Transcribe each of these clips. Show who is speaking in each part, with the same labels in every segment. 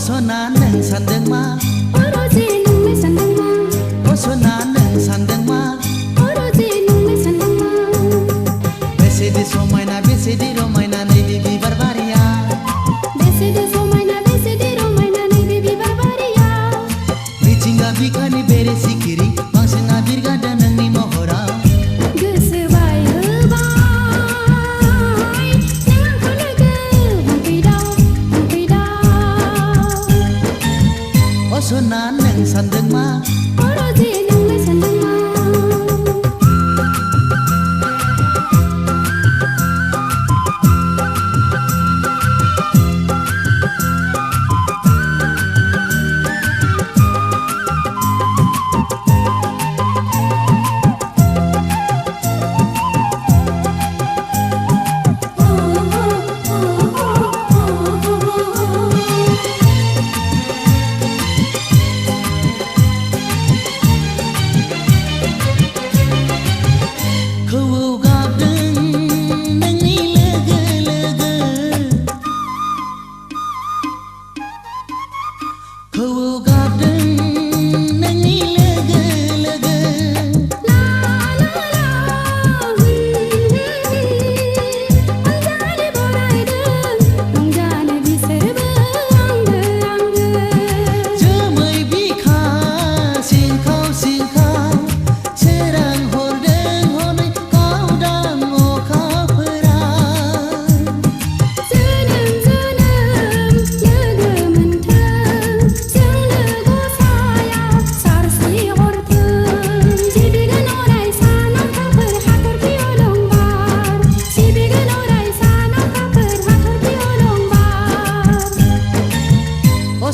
Speaker 1: Sona neng sandeng ma
Speaker 2: Oroji nung me sandeng ma
Speaker 1: Oh sona neng sandeng ma
Speaker 2: Oroji nung me sandeng ma
Speaker 1: Bese di somaina bese di romaina nei bibi barbaria
Speaker 2: Bese di somaina bese di romaina nei bibi barbaria
Speaker 1: Bichinga bikani bere sikiri Mangsena birga danang ni mohora
Speaker 2: Gosu bai bai Nang kologe Mungkidau
Speaker 1: Oh sona neng sandeng ma
Speaker 2: Oroji nung me sandeng ma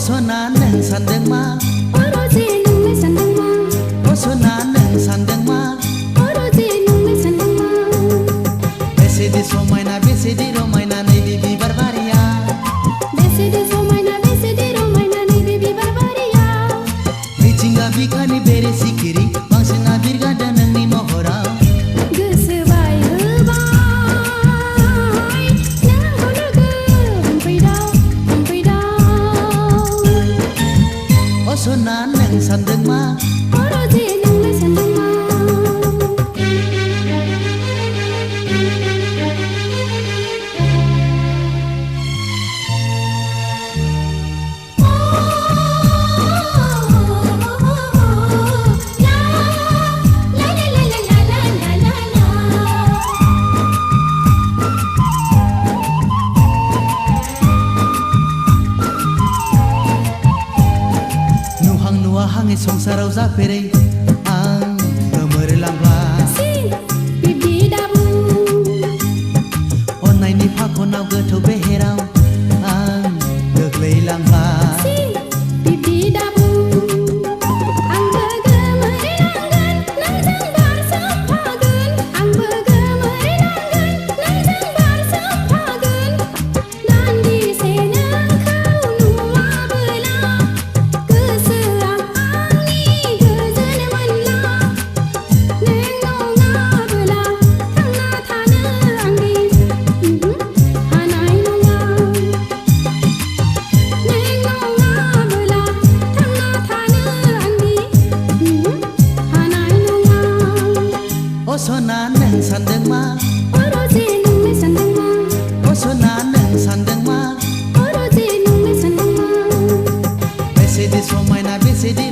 Speaker 1: Sona neng sandeng ma
Speaker 2: Oroji nung me sandeng ma
Speaker 1: Oh sona neng sandeng ma
Speaker 2: Oroji nung me sandeng ma
Speaker 1: Bese di somaina bese di romaina nei bibi barbaria
Speaker 2: Bese di somaina bese di romaina nei bibi barbaria
Speaker 1: Bichinga bikani bere sikiri Mangsena birga danang ni mohora
Speaker 2: Gosu bai bai Nang kologe Mungkidau
Speaker 1: Oh sona neng sandeng ma
Speaker 2: Oroji nung me sandeng ma
Speaker 1: Hangi songsarau zapere ang gemerlangla
Speaker 2: Sing bibi dabu
Speaker 1: Onai ni pakonau gothau beherau ang geglelangla
Speaker 2: Sing bibi dabu Ang begemerlangan nang jangbar sempagen Ang begemerlangan nang jangbar sempagen Dan di senang kau nua belah Keserang
Speaker 1: Sona neng sandeng ma
Speaker 2: Oroji nung me sandeng ma
Speaker 1: Oh sona neng sandeng ma
Speaker 2: Oroji nung me sandeng ma
Speaker 1: Bese di somaina bese di